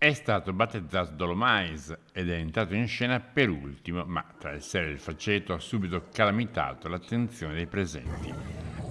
È stato battezzato Dolomites ed è entrato in scena per ultimo, ma tra il sele e il faceto ha subito calamitato l'attenzione dei presenti.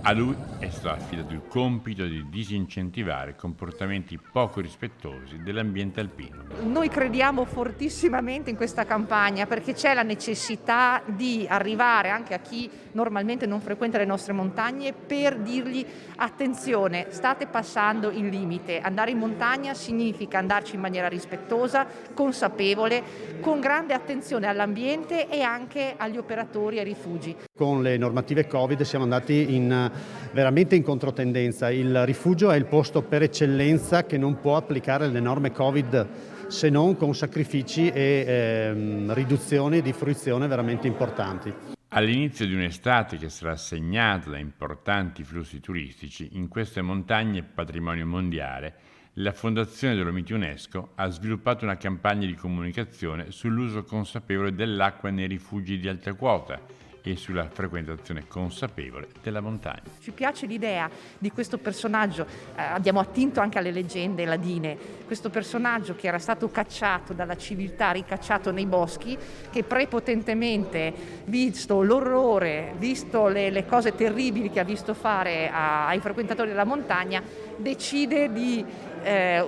A lui è stato affidato il compito di disincentivare comportamenti poco rispettosi dell'ambiente alpino. Noi crediamo fortissimamente in questa campagna perché c'è la necessità di arrivare anche a chi normalmente non frequenta le nostre montagne per dirgli: attenzione, state passando il limite, andare in montagna significa andarci in maniera rispettosa, consapevole, con grande attenzione all'ambiente e anche agli operatori e ai rifugi. Con le normative Covid siamo andati veramente in controtendenza. Il rifugio è il posto per eccellenza che non può applicare le norme Covid se non con sacrifici e riduzioni di fruizione veramente importanti. All'inizio di un'estate che sarà segnata da importanti flussi turistici, in queste montagne patrimonio mondiale, la Fondazione Dolomiti UNESCO ha sviluppato una campagna di comunicazione sull'uso consapevole dell'acqua nei rifugi di alta quota e sulla frequentazione consapevole della montagna. Ci piace l'idea di questo personaggio, abbiamo attinto anche alle leggende ladine, questo personaggio che era stato cacciato dalla civiltà, ricacciato nei boschi, che prepotentemente, visto l'orrore, visto le cose terribili che ha visto fare ai frequentatori della montagna, decide di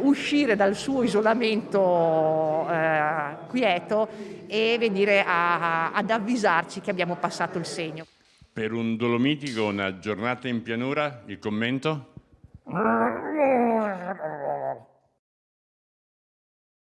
uscire dal suo isolamento quieto e venire ad avvisarci che abbiamo passato il segno. Per un dolomitico una giornata in pianura, il commento?